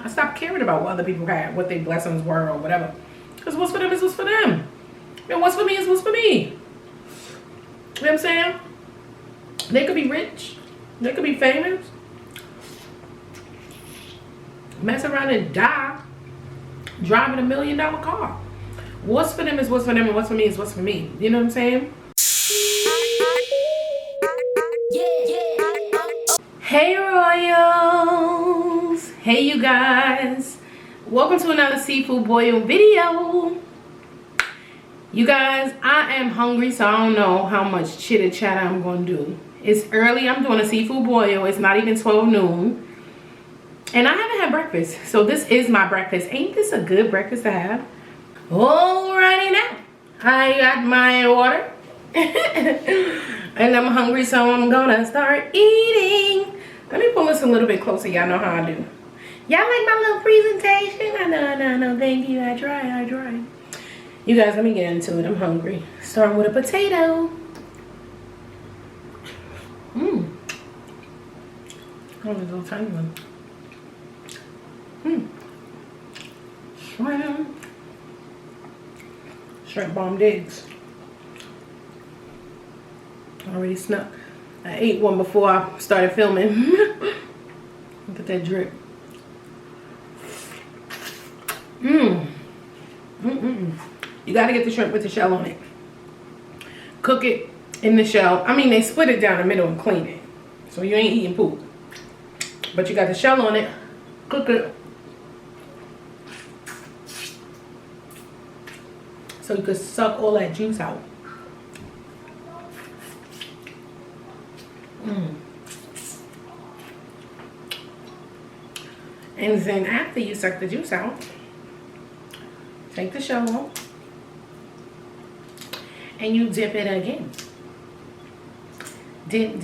I stopped caring about what other people had, what their blessings were or whatever. Because what's for them is what's for them. And what's for me is what's for me. You know what I'm saying? They could be rich. They could be famous. Mess around and die driving $1 million car. What's for them is what's for them, and what's for me is what's for me. You know what I'm saying? Hey Royals! Hey you guys! Welcome to another seafood boil video. You guys, I am hungry, so I don't know how much chitter chatter I'm gonna do. It's early, I'm doing a seafood boil. It's not even 12 noon. And I haven't had breakfast, so this is my breakfast. Ain't this a good breakfast to have? Alrighty now, I got my water. And I'm hungry, so I'm gonna start eating. Let me pull this a little bit closer. Y'all know how I do. Y'all like my little presentation? I know. Thank you. I try. You guys, let me get into it. I'm hungry. Starting with a potato. Oh, there's a little tiny one. Shrimp bombed eggs. Already snuck. I ate one before I started filming. Look at that drip. You gotta get the shrimp with the shell on it. Cook it in the shell. I mean, they split it down the middle and clean it, so you ain't eating poop. But you got the shell on it. Cook it so you can suck all that juice out. And then after you suck the juice out, take the shell off and you dip it again. Dip.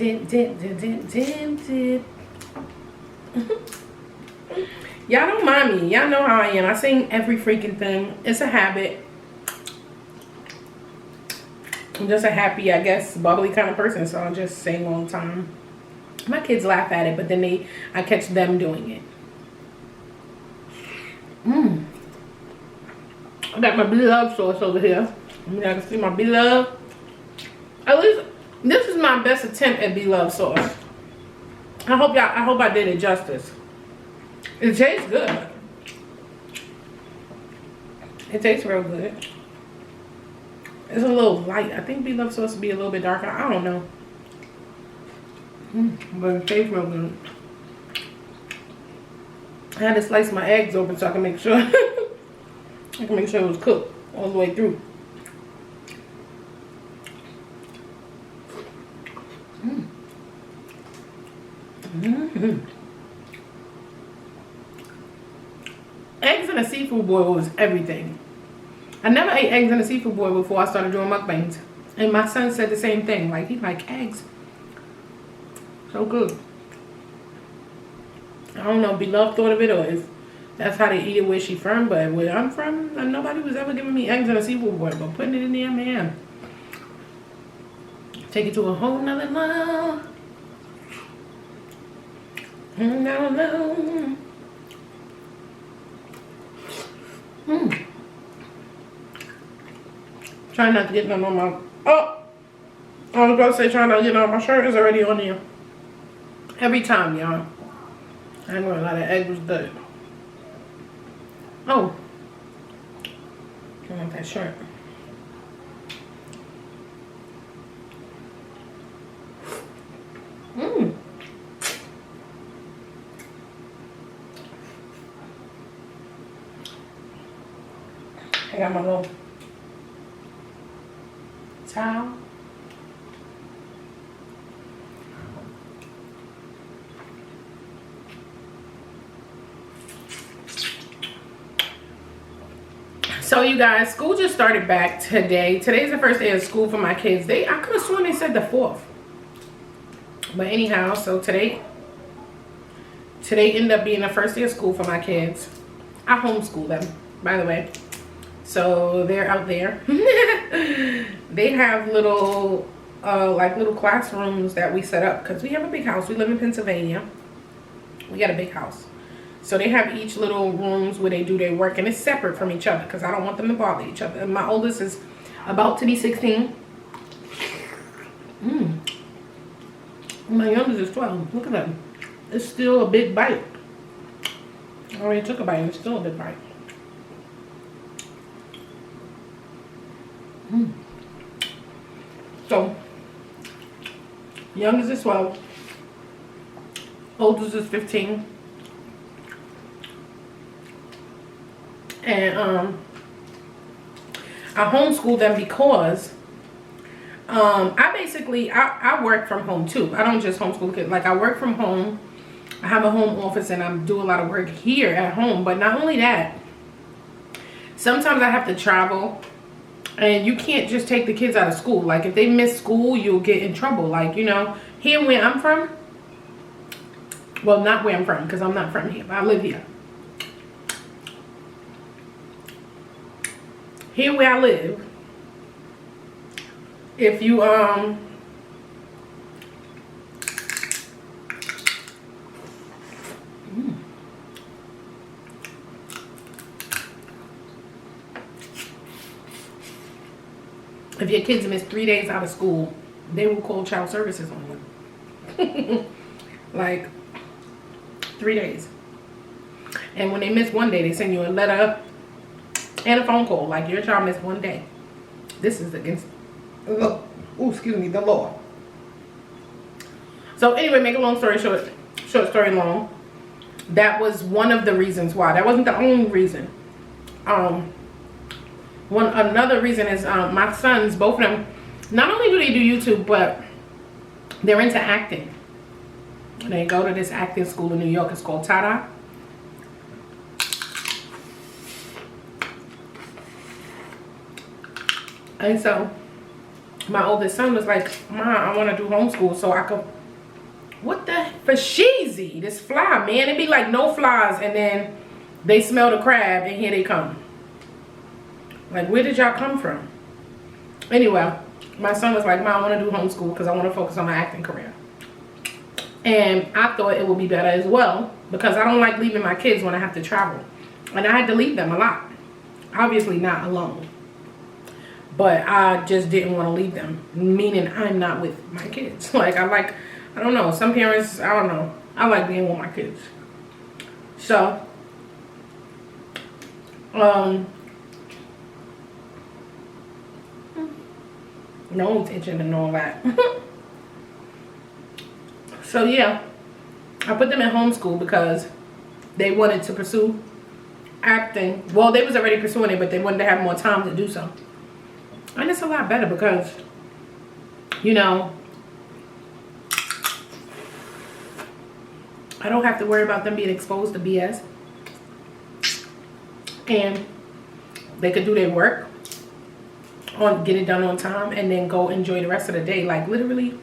Y'all don't mind me. Y'all know how I am. I sing every freaking thing. It's a habit. I'm just a happy, I guess, bubbly kind of person, so I'll just sing all the time. My kids laugh at it, but then I catch them doing it. I got my Blove sauce over here. Y'all can see my Blove. At least this is my best attempt at Blove sauce. I hope I did it justice. It tastes good. It tastes real good. It's a little light. I think Blove sauce to be a little bit darker. I don't know. But it tastes real good. I had to slice my eggs open so I can make sure it was cooked all the way through. Eggs in a seafood boil is everything. I never ate eggs in a seafood boil before I started doing mukbangs. And my son said the same thing. Like, he like eggs. So good. I don't know if Blove thought of it or if that's how they eat it where she from. But where I'm from, nobody was ever giving me eggs in a seafood boil. But putting it in there, man. Take it to a whole nother level. Trying not to get none on my... Oh! I was about to say trying not to get none on my shirt. Is already on there. Every time, y'all. I ain't gonna lie, that egg was good. Oh. I want that shirt. I got my little towel. So you guys, school just started back today. Today's the first day of school for my kids. I could have sworn they said the 4th. But anyhow, so today ended up being the first day of school for my kids. I homeschool them, by the way. So they're out there. They have little little classrooms that we set up because we have a big house. We live in Pennsylvania. We got a big house. So they have each little rooms where they do their work, and it's separate from each other because I don't want them to bother each other. And my oldest is about to be 16. My youngest is 12. Look at that. It's still a big bite. I already took a bite and it's still a big bite. So, youngest is 12. Oldest is 15. And I homeschool them because I work from home too. I don't just homeschool kids. Like, I work from home. I have a home office and I do a lot of work here at home. But not only that, sometimes I have to travel. And you can't just take the kids out of school. Like, if they miss school, you'll get in trouble. Like, you know, here where I'm from. Well, not where I'm from, because I'm not from here. But I live here. Here where I live, if you if your kids miss 3 days out of school, they will call child services on you. Like, 3 days. And when they miss 1 day, they send you a letter and a phone call. Like, your child missed 1 day. This is against the law. So anyway, make a long story short story long. That was one of the reasons why. That wasn't the only reason. Another reason is my sons, both of them, not only do they do YouTube, but they're into acting. They go to this acting school in New York. It's called Tada. And so my oldest son was like, "Mom, I want to do homeschool so I could." What the fashizi? This fly, man. It'd be like no flies, and then they smell the crab, and here they come. Like, where did y'all come from? Anyway, my son was like, "Mom, I want to do homeschool because I want to focus on my acting career." And I thought it would be better as well because I don't like leaving my kids when I have to travel. And I had to leave them a lot. Obviously not alone. But I just didn't want to leave them. Meaning I'm not with my kids. Like, I don't know. Some parents, I don't know. I like being with my kids. So, no attention and all that. So yeah, I put them in homeschool because they wanted to pursue acting. Well, they was already pursuing it, but they wanted to have more time to do so. And it's a lot better because, you know, I don't have to worry about them being exposed to BS. And they could do their work, get it done on time, and then go enjoy the rest of the day. Like, literally,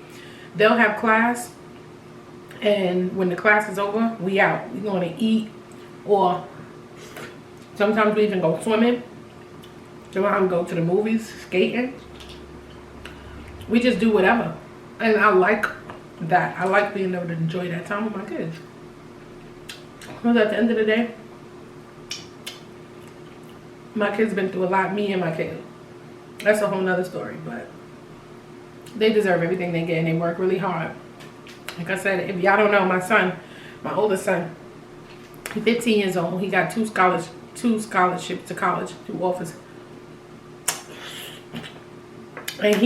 they'll have class. And when the class is over, we out. We're going to eat, or sometimes we even go swimming. Sometimes go to the movies, skating. We just do whatever. And I like that. I like being able to enjoy that time with my kids. Because at the end of the day, my kids been through a lot, me and my kids. That's a whole nother story, but they deserve everything they get and they work really hard. Like I said, if y'all don't know, my son, my oldest son, he's 15 years old. He got two scholarships to college through offers. And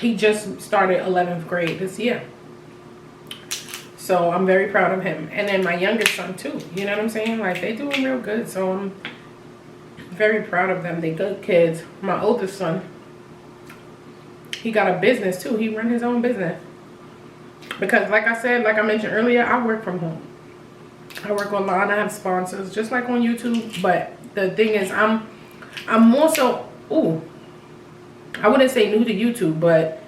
he just started 11th grade this year. So I'm very proud of him. And then my youngest son too. You know what I'm saying? Like, they doing real good. So I'm very proud of them. They good kids. My oldest son, he got a business too. He run his own business. Because like I said, like I mentioned earlier, I work from home. I work online. I have sponsors just like on YouTube. But the thing is, I'm more so, I wouldn't say new to YouTube, but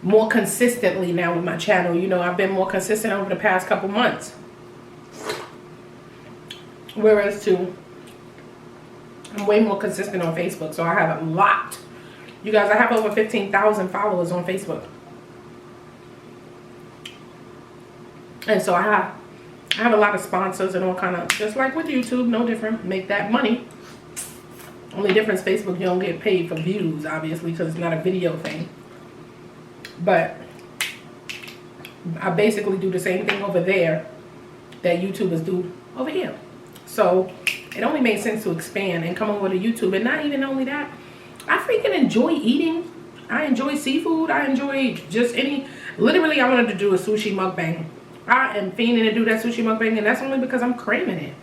more consistently now with my channel. You know, I've been more consistent over the past couple months. Whereas I'm way more consistent on Facebook. So I have a lot. You guys, I have over 15,000 followers on Facebook. And so I I have a lot of sponsors and all kind of, just like with YouTube, no different. Make that money. Only difference, Facebook, you don't get paid for views, obviously, because it's not a video thing. But I basically do the same thing over there that YouTubers do over here. So it only made sense to expand and come over to YouTube. And not even only that, I freaking enjoy eating. I enjoy seafood. I enjoy just literally I wanted to do a sushi mukbang. I am fiending to do that sushi mukbang, and that's only because I'm craving it.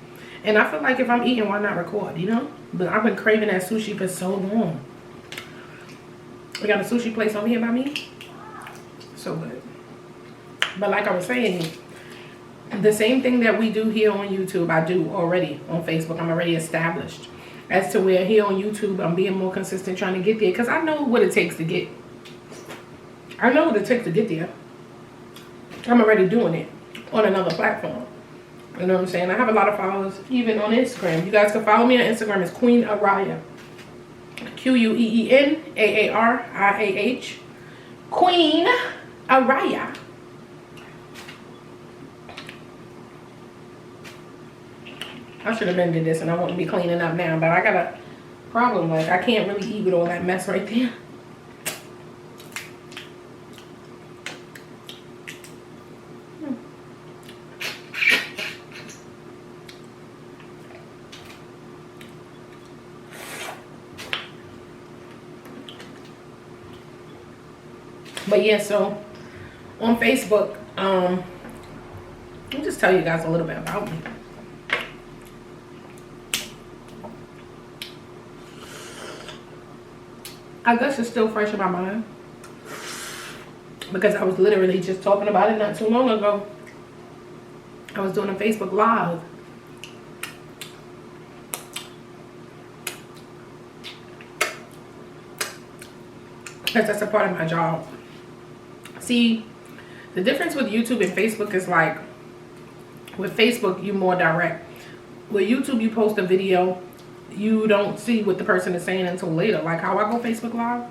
And I feel like if I'm eating, why not record, you know? But I've been craving that sushi for so long. We got a sushi place over here by me. So good. But like I was saying, the same thing that we do here on YouTube, I do already on Facebook. I'm already established. As to where here on YouTube, I'm being more consistent trying to get there. Because I know what it takes to get. I know what it takes to get there. I'm already doing it on another platform. You know what I'm saying? I have a lot of followers even on Instagram. You guys can follow me on Instagram. It's Queen Aariah. QueenAariah. Queen Aariah. I should have been did this and I wouldn't be cleaning up now. But I got a problem. Like, I can't really eat with all that mess right there. But yeah, so on Facebook, let me just tell you guys a little bit about me. I guess it's still fresh in my mind because I was literally just talking about it not too long ago. I was doing a Facebook Live. Because that's a part of my job. See, the difference with YouTube and Facebook is like, with Facebook, you're more direct. With YouTube, you post a video, you don't see what the person is saying until later. Like how I go Facebook Live.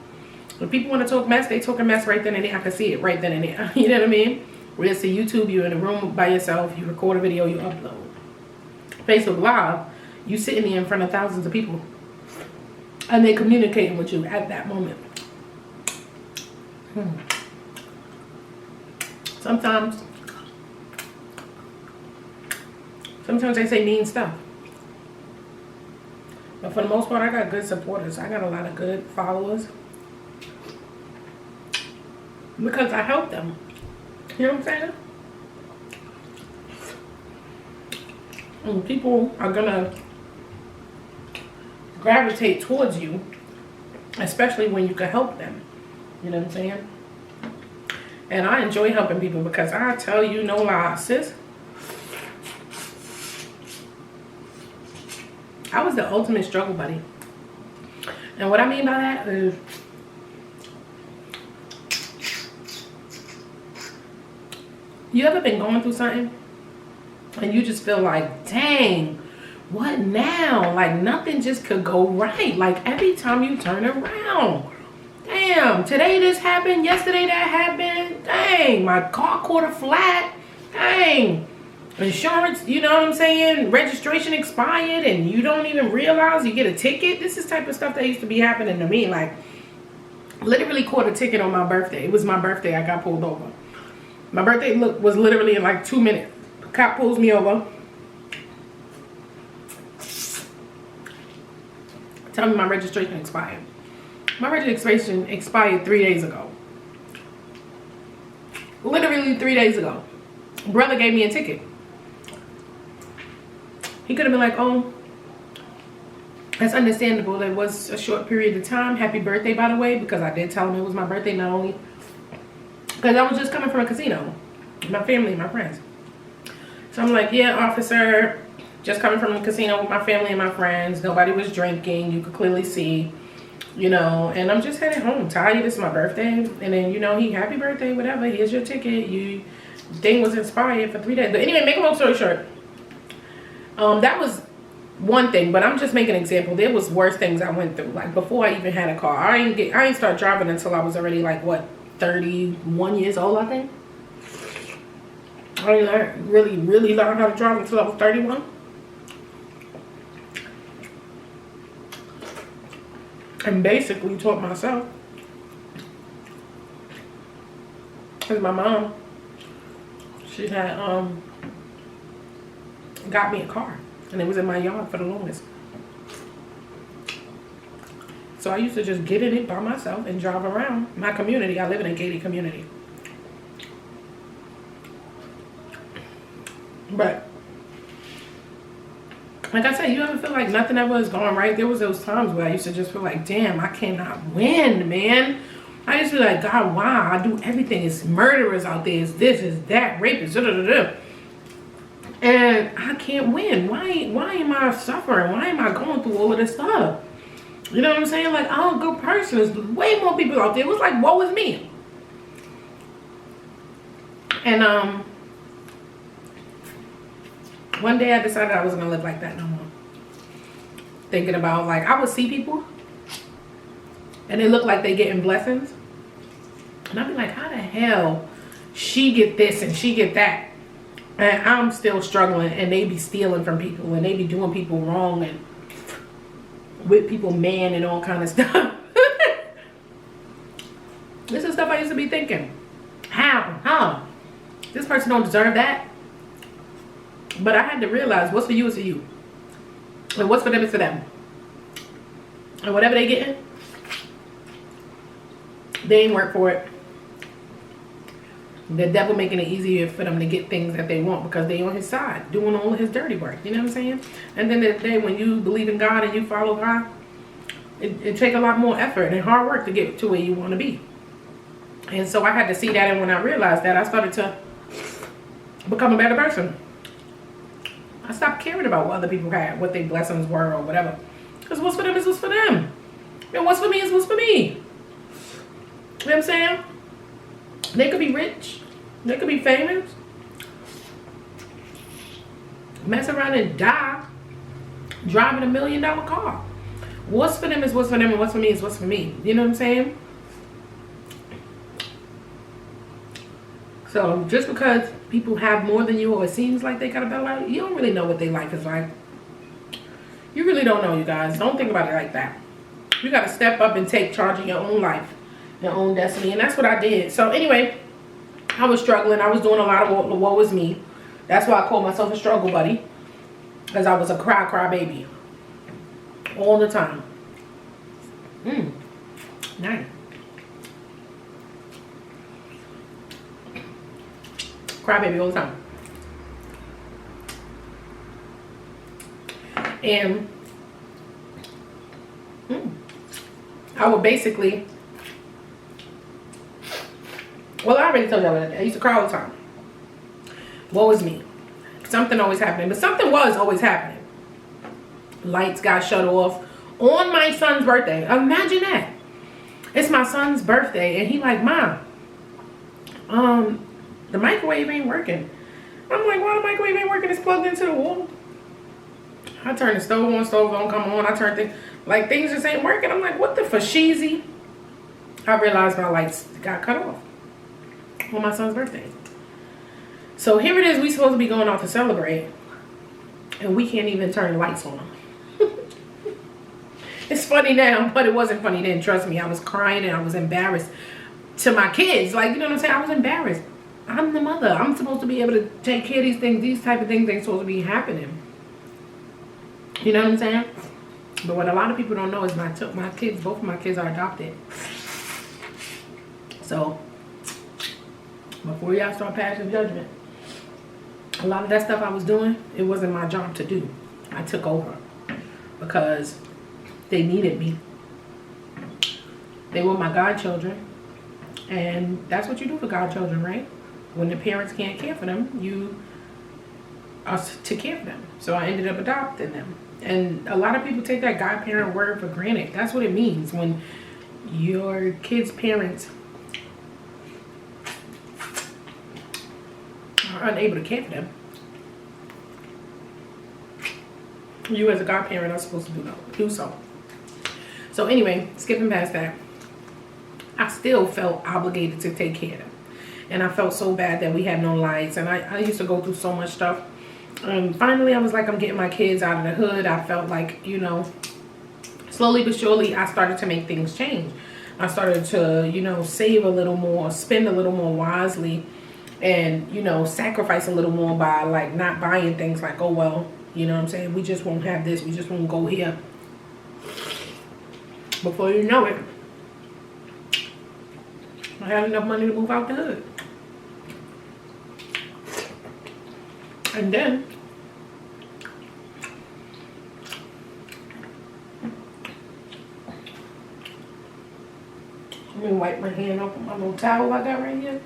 When people want to talk mess, they talk a mess right then and there. I can see it right then and there. You know what I mean? Whereas to YouTube, you're in a room by yourself, you record a video, you upload. Facebook Live, you sitting there in front of thousands of people. And they're communicating with you at that moment. Sometimes they say mean stuff. But for the most part, I got good supporters. I got a lot of good followers. Because I help them. You know what I'm saying? And people are gonna gravitate towards you. Especially when you can help them. You know what I'm saying? And I enjoy helping people because I tell you no lie, sis. I was the ultimate struggle buddy. And what I mean by that is, you ever been going through something and you just feel like, dang, what now? Like nothing just could go right. Like every time you turn around, damn, today this happened, yesterday that happened, dang, my car caught a flat, dang, insurance, you know what I'm saying, registration expired and you don't even realize you get a ticket. This is type of stuff that used to be happening to me. Like literally caught a ticket on my birthday. It was my birthday, I got pulled over. My birthday was literally in like 2 minutes. The cop pulls me over. Tell me my registration expired. My registration expired 3 days ago. Literally 3 days ago. Brother gave me a ticket. He could have been like, oh, that's understandable. It was a short period of time. Happy birthday, by the way, because I did tell him it was my birthday, not only because I was just coming from a casino. My family, my friends. So I'm like, yeah, officer, just coming from a casino with my family and my friends. Nobody was drinking. You could clearly see. You know, and I'm just heading home. Tired, this is my birthday. And then, you know, happy birthday, whatever. Here's your ticket. Thing was expired for 3 days. But anyway, make a long story short. That was one thing, but I'm just making an example. There was worse things I went through. Like before I even had a car. I ain't start driving until I was already like, what, 31 years old, I think. I didn't really learn how to drive until I was 31. And basically taught myself. Because my mom, she had got me a car. And it was in my yard for the longest. So I used to just get in it by myself and drive around my community. I live in a gated community. But like I said, you ever feel like nothing ever is going right? There was those times where I used to just feel like, damn, I cannot win, man. I used to be like, God, wow, I do everything. It's murderers out there. It's this, it's that, rapists, da da da da. And I can't win. Why am I suffering? Why am I going through all of this stuff? You know what I'm saying? Like, I'm a good person. There's way more people out there. It was like, woe is me. And one day I decided I wasn't gonna live like that no more. Thinking about, like, I would see people and they look like they getting blessings. And I'd be like, how the hell she get this and she get that? And I'm still struggling, and they be stealing from people, and they be doing people wrong, and with people man and all kind of stuff. This is stuff I used to be thinking. How? This person don't deserve that. But I had to realize what's for you is for you. And what's for them is for them. And whatever they getting, they ain't work for it. The devil making it easier for them to get things that they want because they on his side, doing all of his dirty work. You know what I'm saying? And then the day when you believe in God and you follow God, it takes a lot more effort and hard work to get to where you want to be. And so I had to see that, and when I realized that, I started to become a better person. I stopped caring about what other people had, what their blessings were or whatever. Because what's for them is what's for them. And what's for me is what's for me. You know what I'm saying? They could be rich. They could be famous. Mess around and die driving $1 million car. What's for them is what's for them, and what's for me is what's for me. You know what I'm saying? So just because people have more than you, or it seems like they got a better life, you don't really know what their life is like. You really don't know, you guys. Don't think about it like that. You got to step up and take charge of your own life, your own destiny. And that's what I did. So anyway, I was struggling. I was doing a lot of woe is me. That's why I called myself a struggle buddy. Because I was a cry baby. All the time. Nice. Cry baby all the time. And I would basically, well, I already told y'all that I used to cry all the time. Woe is me. Something always happening, but something was always happening. Lights got shut off on my son's birthday. Imagine that. It's my son's birthday, and he like, Mom, the microwave ain't working. I'm like, why the microwave ain't working? It's plugged into the wall. I turn the stove on, come on. I turn things, like things just ain't working. I'm like, what the fasheezy? I realized my lights got cut off on my son's birthday. So here it is, we supposed to be going out to celebrate, and we can't even turn the lights on. It's funny now, but it wasn't funny then. Trust me, I was crying and I was embarrassed to my kids. Like, you know what I'm saying? I was embarrassed. I'm the mother. I'm supposed to be able to take care of these things. These type of things ain't supposed to be happening. You know what I'm saying? But what a lot of people don't know is my kids, both of my kids are adopted. So, before y'all start passing judgment, a lot of that stuff I was doing, it wasn't my job to do. I took over because they needed me. They were my godchildren. And that's what you do for godchildren, right? When the parents can't care for them, you are to care for them. So I ended up adopting them. And a lot of people take that godparent word for granted. That's what it means when your kids' parents are unable to care for them. You as a godparent are supposed to do so. So anyway, skipping past that, I still felt obligated to take care of them. And I felt so bad that we had no lights. And I used to go through so much stuff. And finally, I was like, I'm getting my kids out of the hood. I felt like, you know, slowly but surely, I started to make things change. I started to, you know, save a little more, spend a little more wisely, and, you know, sacrifice a little more by, like, not buying things like, oh, well, you know what I'm saying? We just won't have this. We just won't go here. Before you know it, I had enough money to move out the hood. And then let me wipe my hand off with my little towel I got right here.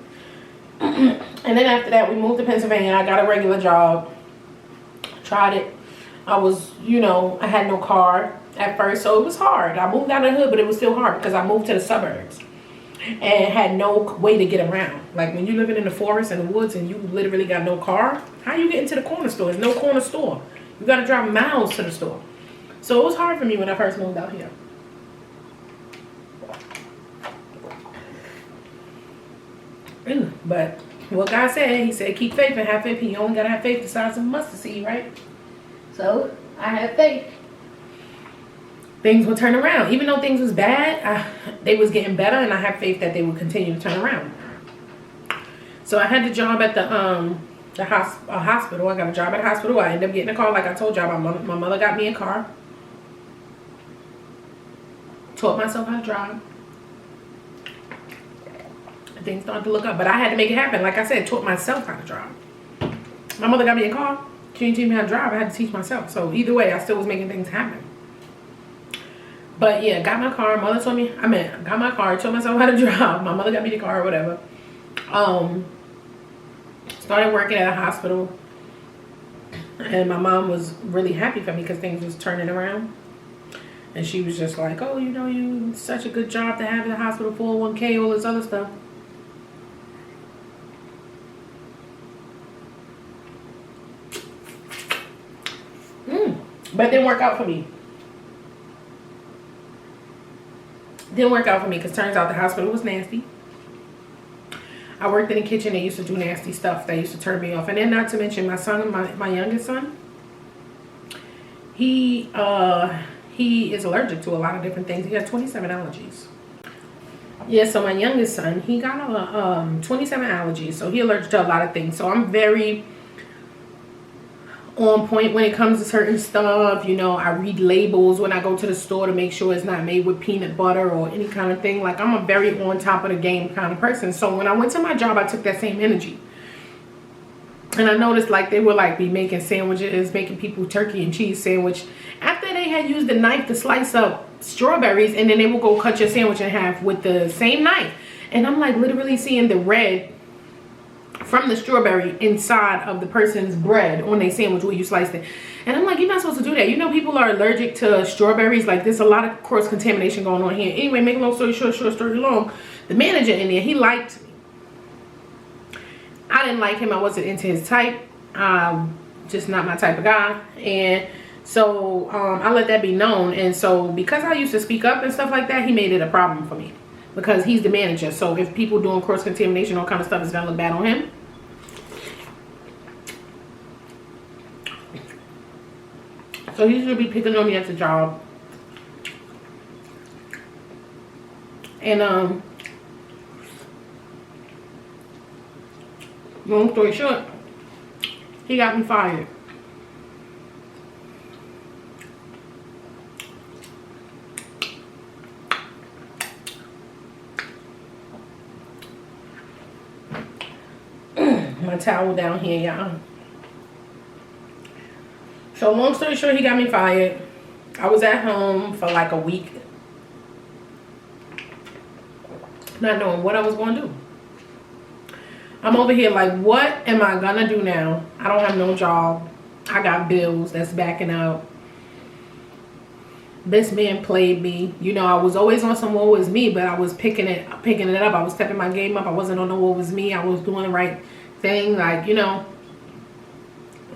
And then after that, we moved to Pennsylvania. I got a regular job. Tried it. I was, you know, I had no car at first, so it was hard. I moved out of the hood, but it was still hard because I moved to the suburbs and had no way to get around. Like when you're living in the forest and the woods and you literally got no car, how you get into the corner store? There's no corner store. You got to drive miles to the store. So it was hard for me when I first moved out here. But what God said, he said, keep faith and have faith. You only got to have faith the size of a mustard seed, right? So I had faith. Things would turn around. Even though things was bad, they was getting better, and I had faith that they would continue to turn around. So I had the job at the hospital. I got a job at the hospital. I ended up getting a car. Like I told y'all, my mother got me a car. Taught myself how to drive. Things started to look up, but I had to make it happen. Like I said, taught myself how to drive. My mother got me a car. She didn't teach me how to drive. I had to teach myself. So either way, I still was making things happen. But yeah, got my car. Mother told me, got my car, taught myself how to drive. My mother got me the car or whatever. Started working at a hospital. And my mom was really happy for me because things was turning around. And she was just like, oh, you know, you such a good job to have in the hospital, 401k, all this other stuff. But it didn't work out for me. Didn't work out for me because turns out the hospital was nasty. I worked in the kitchen. They used to do nasty stuff that used to turn me off. And then not to mention my son, my youngest son, he is allergic to a lot of different things. He has 27 allergies. Yeah, so my youngest son, he got 27 allergies. So he allergic to a lot of things. So I'm very on point when it comes to certain stuff. You know, I read labels when I go to the store to make sure it's not made with peanut butter or any kind of thing. Like I'm a very on top of the game kind of person. So when I went to my job, I took that same energy. And I noticed like they would like be making sandwiches, making people turkey and cheese sandwich. After they had used the knife to slice up strawberries, and then they will go cut your sandwich in half with the same knife. And I'm like literally seeing the red from the strawberry inside of the person's bread on their sandwich where you sliced it. And I'm like, you're not supposed to do that. You know, people are allergic to strawberries. Like there's a lot of cross contamination going on here. Anyway, make a long story short, story long, the manager in there, he liked me. I didn't like him. I wasn't into his type. Just not my type of guy. And so I let that be known. And so because I used to speak up and stuff like that, he made it a problem for me. Because he's the manager. So if people doing cross contamination, all kind of stuff, is gonna look bad on him. So he should be picking on me at the job. And long story short, he got me fired. My towel down here, y'all. So long story short, he got me fired. I was at home for like a week, not knowing what I was going to do. I'm over here like, what am I gonna do now? I don't have no job. I got bills that's backing up. This man played me. You know, I was always on some woe is me, but I was picking it up. I was stepping my game up. I wasn't on no woe is me. I was doing the right thing, like, you know,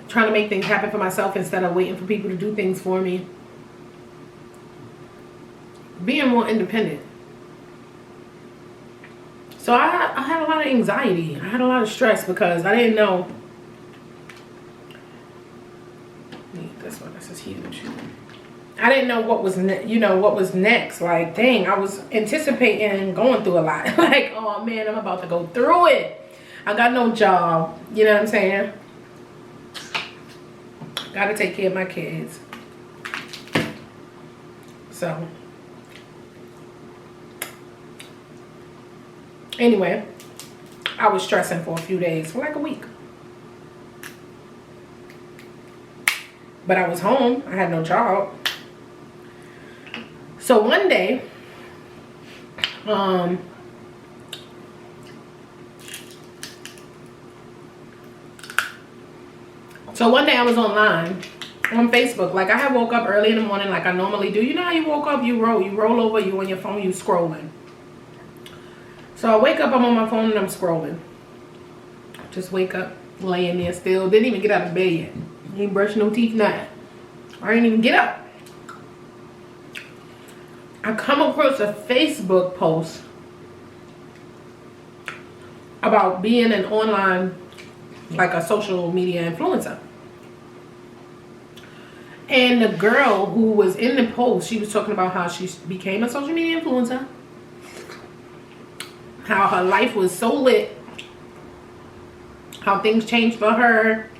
trying to make things happen for myself instead of waiting for people to do things for me. Being more independent. So I had a lot of anxiety. I had a lot of stress because I didn't know. This one, this is huge. I didn't know what was, what was next. Like, dang, I was anticipating going through a lot. Like, oh man, I'm about to go through it. I got no job. You know what I'm saying? Gotta take care of my kids. So, anyway, I was stressing for a few days, for like a week. But I was home. I had no job. So one day, I was online on Facebook. Like, I had woke up early in the morning like I normally do. You know how you woke up, you roll over, you on your phone, you scrolling. So I wake up, I'm on my phone and I'm scrolling. Just wake up, laying there still. Didn't even get out of bed yet. Ain't brush no teeth, nothing. I didn't even get up. I come across a Facebook post about being an online, like a social media influencer. And the girl who was in the post, she was talking about how she became a social media influencer. How her life was so lit. How things changed for her.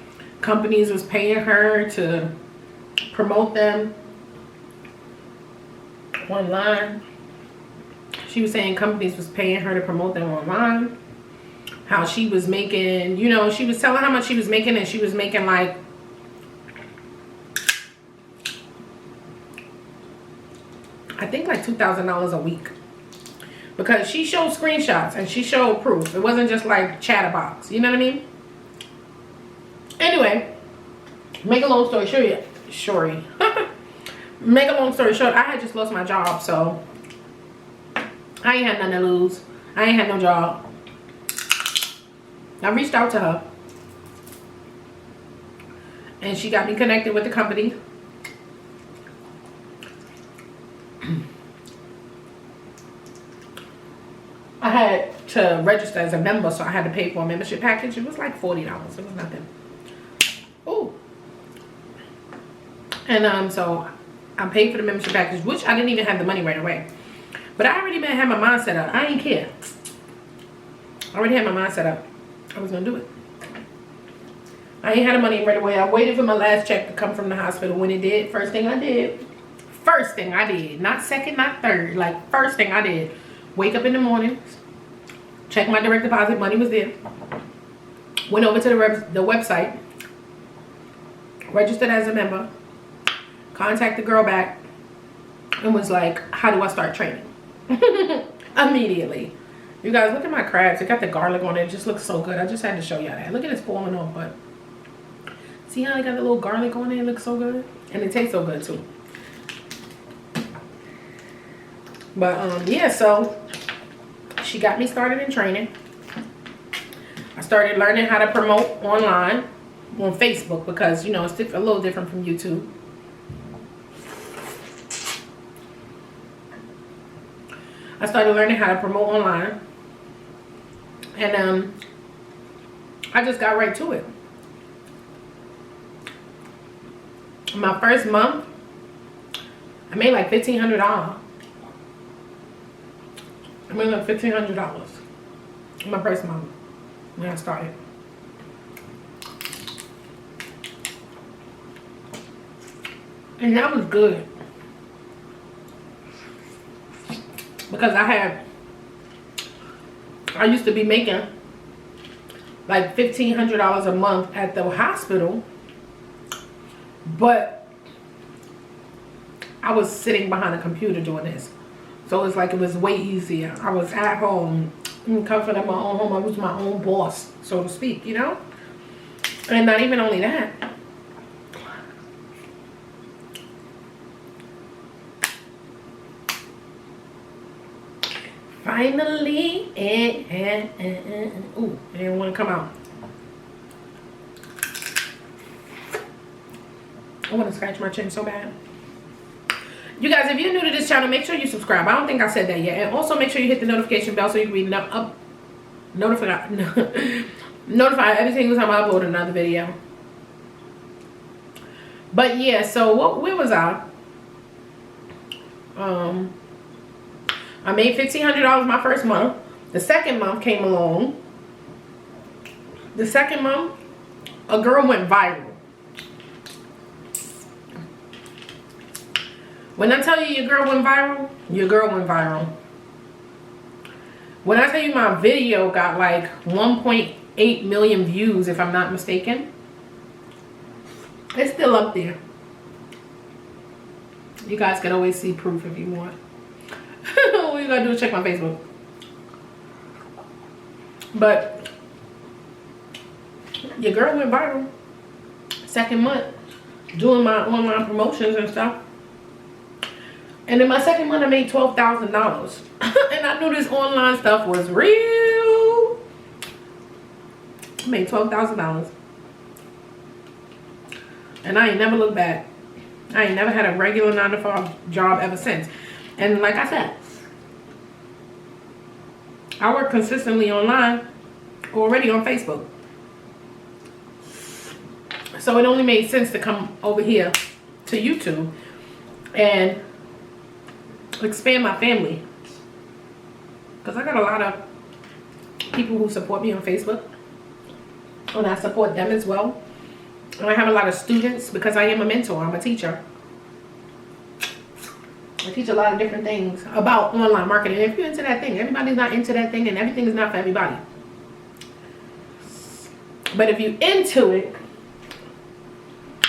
Companies was paying her to promote them online. She was saying companies was paying her to promote them online. How she was making, she was telling how much she was making, and she was making like I think like $2,000 a week. Because she showed screenshots and she showed proof. It wasn't just like chatterbox. You know what I mean? Anyway, make a long story short. Make a long story short, I had just lost my job, so I ain't had nothing to lose. I ain't had no job. I reached out to her, and she got me connected with the company. I had to register as a member, so I had to pay for a membership package. It was like $40. It was nothing. Ooh. And so I paid for the membership package, which I didn't even have the money right away. But I already had my mind set up. I ain't care. I already had my mind set up. I was gonna do it. I ain't had the money right away. I waited for my last check to come from the hospital. When it did, first thing I did, not second, not third, like first thing I did, wake up in the morning, check my direct deposit, money was there. Went over to the website, registered as a member, contacted the girl back, and was like, how do I start training? Immediately. You guys, look at my crabs. It got the garlic on it. It just looks so good. I just had to show y'all that. Look at it's falling off, but see how it got the little garlic on it? It looks so good. And it tastes so good too. But yeah, so she got me started in training. I started learning how to promote online on Facebook because, it's a little different from YouTube. I started learning how to promote online. And I just got right to it. My first month, I made like $1,500. I made like $1,500 my first month when I started. And that was good. Because I used to be making like $1,500 a month at the hospital, but I was sitting behind a computer doing this. So it's like it was way easier. I was at home, comfortable in my own home. I was my own boss, so to speak, And not even only that. Finally, ooh, it didn't want to come out. I want to scratch my chin so bad. You guys, if you're new to this channel, make sure you subscribe. I don't think I said that yet. And also make sure you hit the notification bell so you can be notify every single time I upload another video. But yeah, so where was I? I made $1,500 my first month. The second month came along. The second month, a girl went viral. When I tell you your girl went viral, your girl went viral. When I tell you my video got like 1.8 million views, if I'm not mistaken, it's still up there. You guys can always see proof if you want. All you gotta do is check my Facebook. But your girl went viral. Second month, doing my online promotions and stuff. And in my second month, I made $12,000. And I knew this online stuff was real. I made $12,000. And I ain't never looked back. I ain't never had a regular 9-to-5 job ever since. And like I said, I work consistently online, already on Facebook. So it only made sense to come over here to YouTube and expand my family. Because I got a lot of people who support me on Facebook. And I support them as well. And I have a lot of students because I am a mentor. I'm a teacher. I teach a lot of different things about online marketing. If you're into that thing, everybody's not into that thing, and everything is not for everybody. But if you're into it,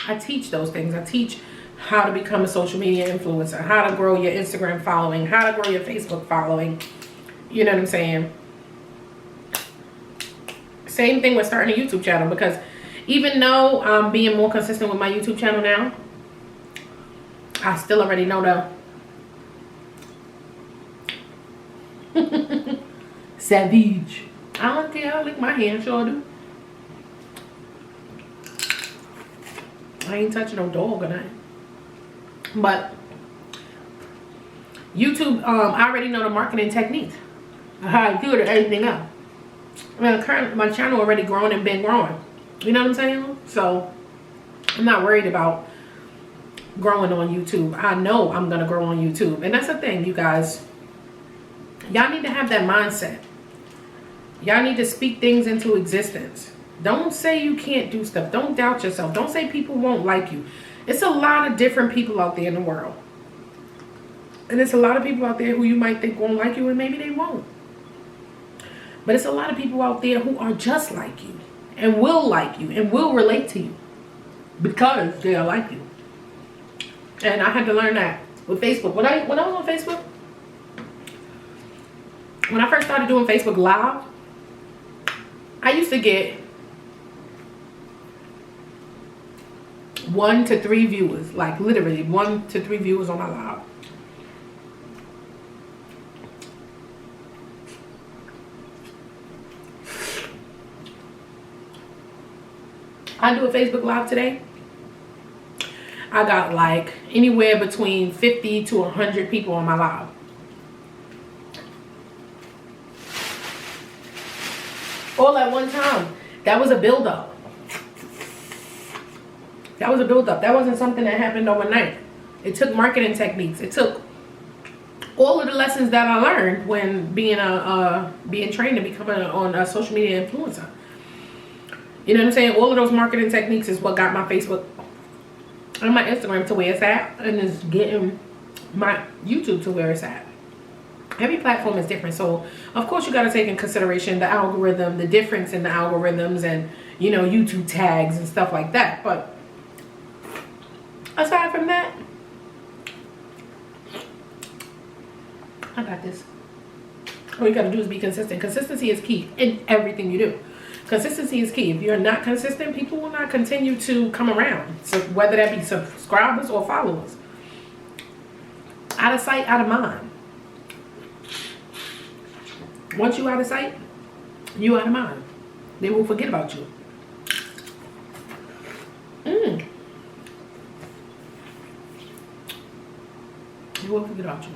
I teach those things. I teach how to become a social media influencer, how to grow your Instagram following, how to grow your Facebook following. You know what I'm saying? Same thing with starting a YouTube channel, because even though I'm being more consistent with my YouTube channel now, I still already know the savage. I don't care. I lick my hand, sure do. I ain't touching no dog or nothing. But YouTube, I already know the marketing techniques. How I do it or anything else. I mean, currently my channel already grown and been growing. You know what I'm saying? So I'm not worried about growing on YouTube. I know I'm gonna grow on YouTube. And that's the thing, you guys. Y'all need to have that mindset. Y'all need to speak things into existence. Don't say you can't do stuff. Don't doubt yourself. Don't say people won't like you. It's a lot of different people out there in the world. And it's a lot of people out there who you might think won't like you, and maybe they won't. But it's a lot of people out there who are just like you and will like you and will relate to you because they are like you. And I had to learn that with Facebook. When I was on Facebook, when I first started doing Facebook Live, I used to get 1 to 3 viewers, like literally 1 to 3 viewers on my live. I do a Facebook Live today. I got like anywhere between 50 to 100 people on my live. All at one time. That was a build-up. That was a build-up. That wasn't something that happened overnight. It took marketing techniques. It took all of the lessons that I learned when being trained to become a social media influencer. You know what I'm saying? All of those marketing techniques is what got my Facebook and my Instagram to where it's at, and is getting my YouTube to where it's at. Every platform is different, so of course you got to take in consideration the algorithm, the difference in the algorithms, and you know, YouTube tags and stuff like that. But aside from that, I got this. All you got to do is be consistent. Consistency is key in everything you do. Consistency is key. If you're not consistent, people will not continue to come around. So whether that be subscribers or followers. Out of sight, out of mind. Once you out of sight, you out of mind. They will forget about you. They will forget about you.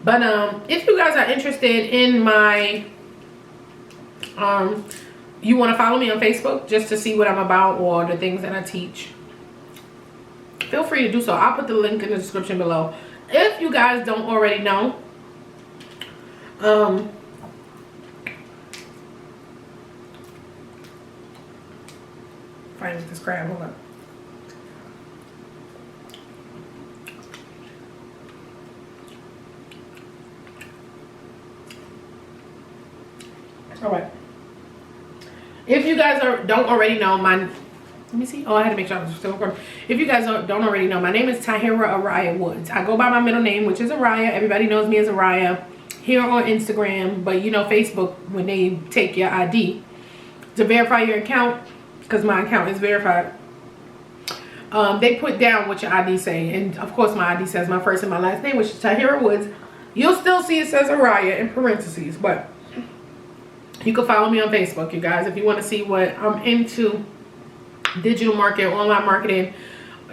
But if you guys are interested in my you want to follow me on Facebook just to see what I'm about or the things that I teach, feel free to do so. I'll put the link in the description below. If you guys don't already know, find this crab, hold up. All right. If you guys don't already know, let me see. Oh, I had to make sure I was still recording. If you guys don't already know, my name is Aariah Woods. I go by my middle name, which is Ariah. Everybody knows me as Ariah here on Instagram. But you know, Facebook, when they take your ID to verify your account, because my account is verified, they put down what your ID say. And of course, my ID says my first and my last name, which is Aariah Woods. You'll still see it says Ariah in parentheses, but you can follow me on Facebook, you guys, if you want to see what I'm into. Digital marketing, online marketing,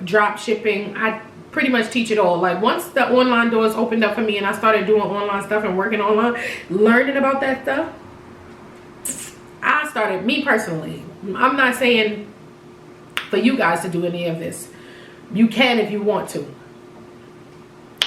drop shipping. I pretty much teach it all. Like, once the online doors opened up for me and I started doing online stuff and working online, learning about that stuff, I started, me personally, I'm not saying for you guys to do any of this. You can if you want to.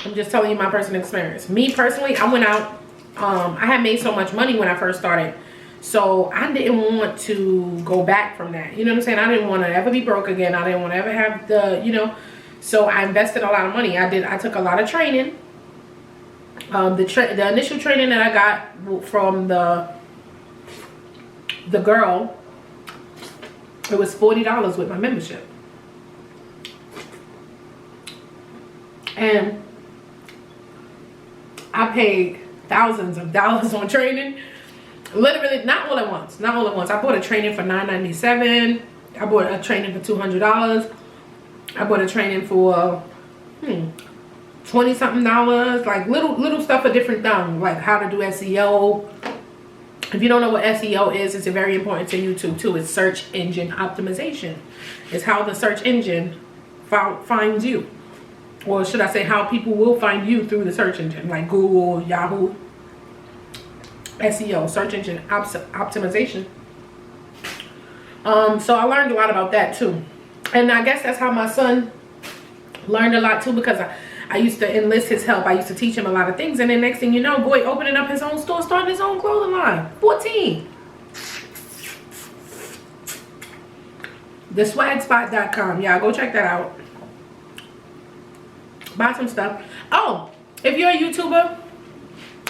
I'm just telling you my personal experience. Me personally, I went out, I had made so much money when I first started. So I didn't want to go back from that. You know what I'm saying? I didn't want to ever be broke again. I didn't want to ever have the, you know. So I invested a lot of money. I took a lot of training. The initial training that I got from the girl, it was $40 with my membership. And I paid thousands of dollars on training. Literally, not all at once. Not all at once. I bought a training for $9.97. I bought a training for $200. I bought a training for $20-something. Like little stuff for different things, like how to do SEO. If you don't know what SEO is, it's very important to YouTube too. It's search engine optimization. It's how the search engine finds you, or should I say, how people will find you through the search engine, like Google, Yahoo. SEO, search engine optimization. So I learned a lot about that too, and I guess that's how my son learned a lot too, because I used to enlist his help. I used to teach him a lot of things, and then next thing you know, boy, opening up his own store, starting his own clothing line. 14. TheSwagSpot.com. Yeah, go check that out. Buy some stuff. Oh, if you're a YouTuber,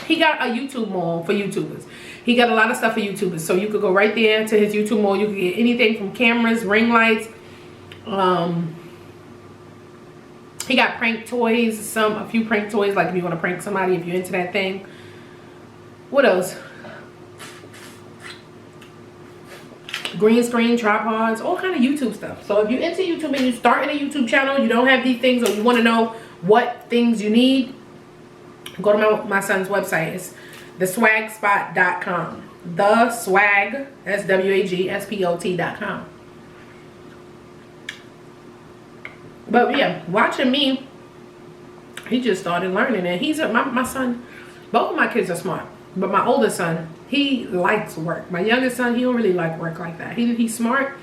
he got a YouTube mall for YouTubers. He got a lot of stuff for YouTubers. So you could go right there to his YouTube mall. You could get anything from cameras, ring lights. He got prank toys. A few prank toys. Like if you want to prank somebody, if you're into that thing. What else? Green screen, tripods, all kind of YouTube stuff. So if you're into YouTube and you're starting a YouTube channel, you don't have these things, or you want to know what things you need, go to my son's website. It's theswagspot.com. The swag, SWAGSPOT.com. But yeah, watching me, he just started learning, and he's my son. Both of my kids are smart, but my oldest son, he likes work. My youngest son, he don't really like work like that. He's smart,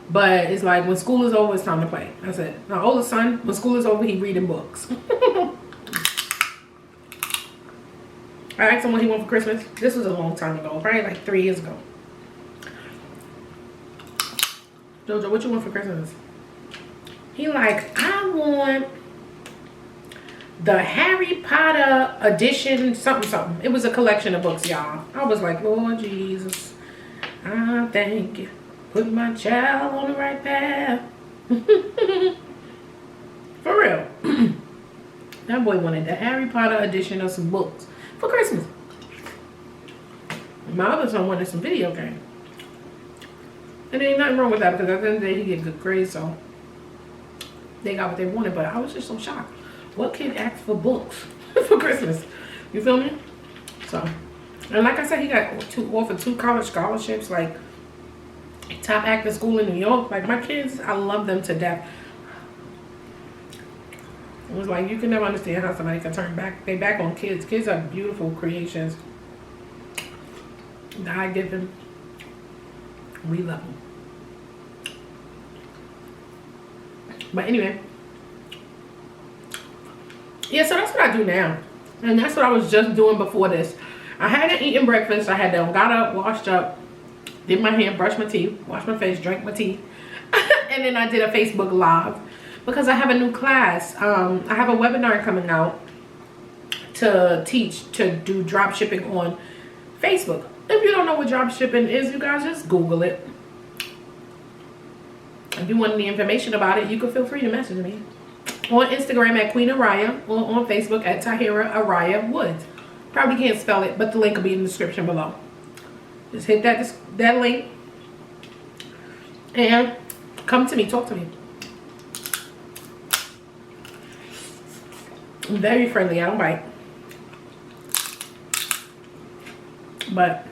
but it's like when school is over, it's time to play. That's it. My oldest son, when school is over, he reading books. I asked him what he wanted for Christmas. This was a long time ago, probably like 3 years ago. JoJo, what you want for Christmas? He like, I want the Harry Potter edition, something. It was a collection of books, y'all. I was like, Lord Jesus, I thank you. Put my child on the right path. For real. That boy wanted the Harry Potter edition of some books for Christmas. My other son wanted some video games. And there ain't nothing wrong with that, because at the end of the day, he get good grades, so they got what they wanted. But I was just so shocked. What kid asked for books for Christmas? You feel me? So, and like I said, he got offered 2 college scholarships, like top acting school in New York. Like, my kids, I love them to death. It was like, you can never understand how somebody can turn back. They back on kids. Kids are beautiful creations. God given. We love them. But anyway. Yeah, so that's what I do now. And that's what I was just doing before this. I hadn't eaten breakfast. I had done got up, washed up, did my hair, brushed my teeth, washed my face, drank my tea. And then I did a Facebook Live. Because I have a new class. I have a webinar coming out to teach to do drop shipping on Facebook. If you don't know what drop shipping is, you guys just Google it. If you want any information about it, you can feel free to message me. On Instagram at Queen Ariah, or on Facebook at Aariah Woods. Probably can't spell it, but the link will be in the description below. Just hit that link and come to me, talk to me. I'm very friendly, I don't bite. But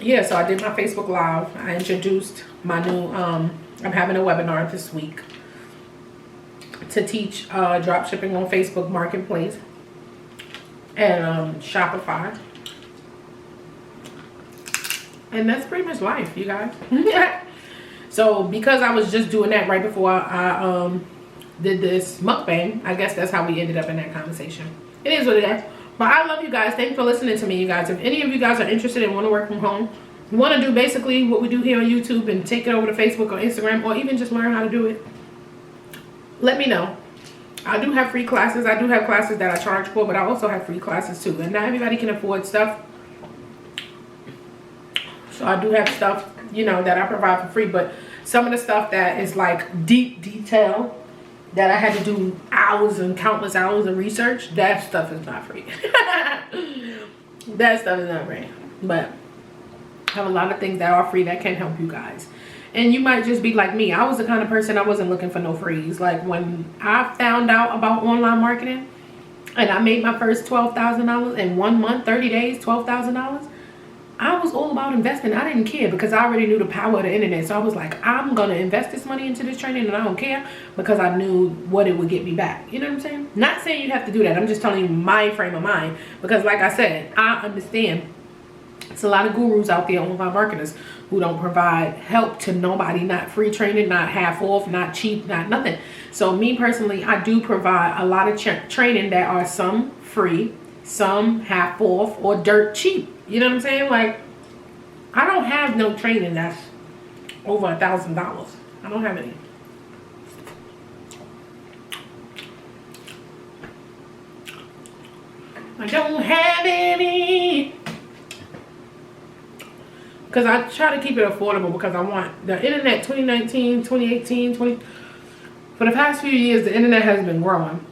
yeah, so I did my Facebook Live. I introduced my new I'm having a webinar this week to teach drop shipping on Facebook Marketplace and Shopify. And that's pretty much life, you guys. So because I was just doing that right before I did this mukbang, I guess that's how we ended up in that conversation. It is what it is. But I love you guys. Thanks for listening to me, you guys. If any of you guys are interested and want to work from home, want to do basically what we do here on YouTube and take it over to Facebook or Instagram, or even just learn how to do it, let me know. I do have free classes. I do have classes that I charge for, but I also have free classes too. And not everybody can afford stuff. So I do have stuff, you know, that I provide for free. But some of the stuff that is like deep detail that I had to do hours and countless hours of research, that stuff is not free. That stuff is not free. But I have a lot of things that are free that can help you guys. And you might just be like me. I was the kind of person, I wasn't looking for no frees. Like when I found out about online marketing and I made my first $12,000 in 1 month, 30 days, $12,000. I was all about investing. I didn't care because I already knew the power of the internet. So I was like, I'm going to invest this money into this training and I don't care because I knew what it would get me back. You know what I'm saying? Not saying you have to do that. I'm just telling you my frame of mind. Because like I said, I understand it's a lot of gurus out there, online marketers, who don't provide help to nobody. Not free training, not half off, not cheap, not nothing. So me personally, I do provide a lot of training that are some free, some half off, or dirt cheap. You know what I'm saying? Like, I don't have no training that's over $1,000. I don't have any. I don't have any. Because I try to keep it affordable because I want the internet 2019, 2018, for the past few years, the internet has been growing.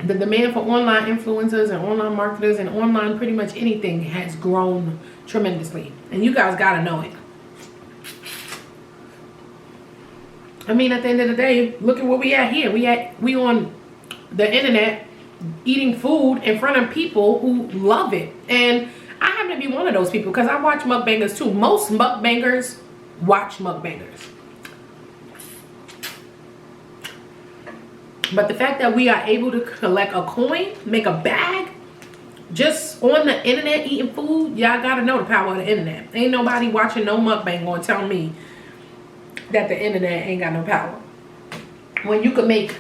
The demand for online influencers and online marketers and online pretty much anything has grown tremendously. And you guys gotta know it. I mean, at the end of the day, look at where we at here. We on the internet eating food in front of people who love it. And I happen to be one of those people because I watch mukbangers too. Most mukbangers watch mukbangers. But the fact that we are able to collect a coin, make a bag, just on the internet eating food, y'all gotta know the power of the internet. Ain't nobody watching no mukbang gonna tell me that the internet ain't got no power. When you can make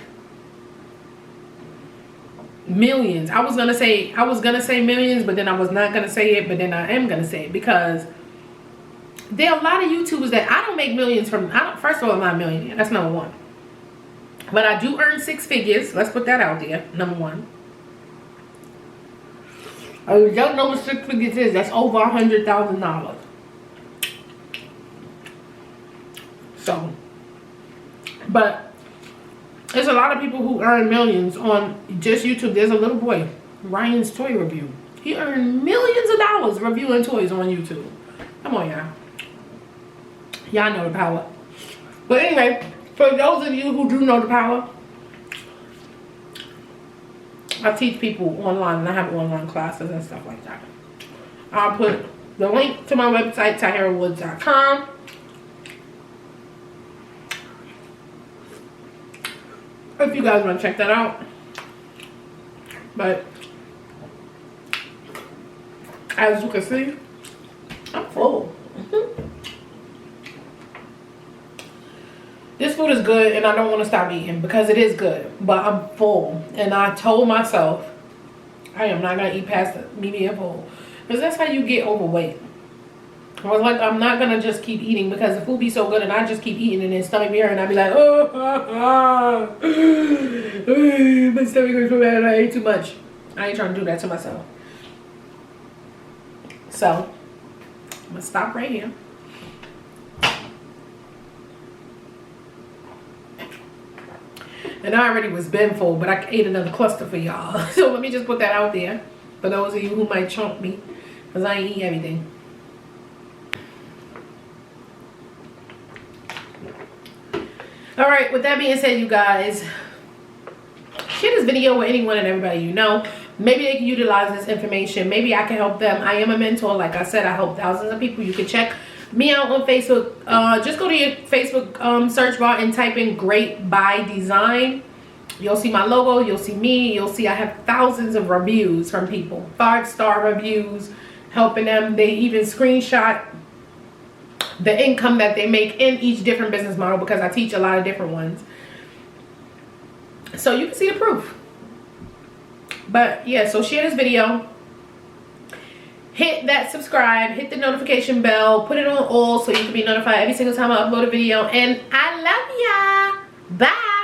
millions. I was gonna say millions, but then I was not gonna say it, but then I am gonna say it because there are a lot of YouTubers that I don't make millions from. First of all, I'm not a millionaire. That's number one. But I do earn 6 figures. Let's put that out there. Number one. I don't know what 6 figures is. That's over $100,000. So, but there's a lot of people who earn millions on just YouTube. There's a little boy, Ryan's Toy Review. He earned millions of dollars reviewing toys on YouTube. Come on, y'all. Y'all know the power. But anyway, for those of you who do know the power, I teach people online and I have online classes and stuff like that. I'll put the link to my website, TyheraWoods.com. if you guys want to check that out. But as you can see, I'm full. This food is good and I don't want to stop eating because it is good, but I'm full. And I told myself I am not going to eat past me being full, because that's how you get overweight. I was like, I'm not going to just keep eating because the food be so good and I just keep eating and then stomach be hurting and I be like, my stomach hurts so bad and I ate too much. I ain't trying to do that to myself. So I'm going to stop right here. And I already was been full, but I ate another cluster for y'all. So let me just put that out there for those of you who might chomp me, because I ain't eat everything. Alright, with that being said, you guys, share this video with anyone and everybody you know. Maybe they can utilize this information. Maybe I can help them. I am a mentor. Like I said, I help thousands of people. You can check me out on Facebook. Just go to your Facebook search bar and type in Great by Design. You'll see my logo. You'll see me. You'll see I have thousands of reviews from people. 5-star reviews, helping them. They even screenshot the income that they make in each different business model, because I teach a lot of different ones. So you can see the proof. But yeah, so share this video. Hit that subscribe, hit the notification bell, put it on all so you can be notified every single time I upload a video. And I love ya. Bye.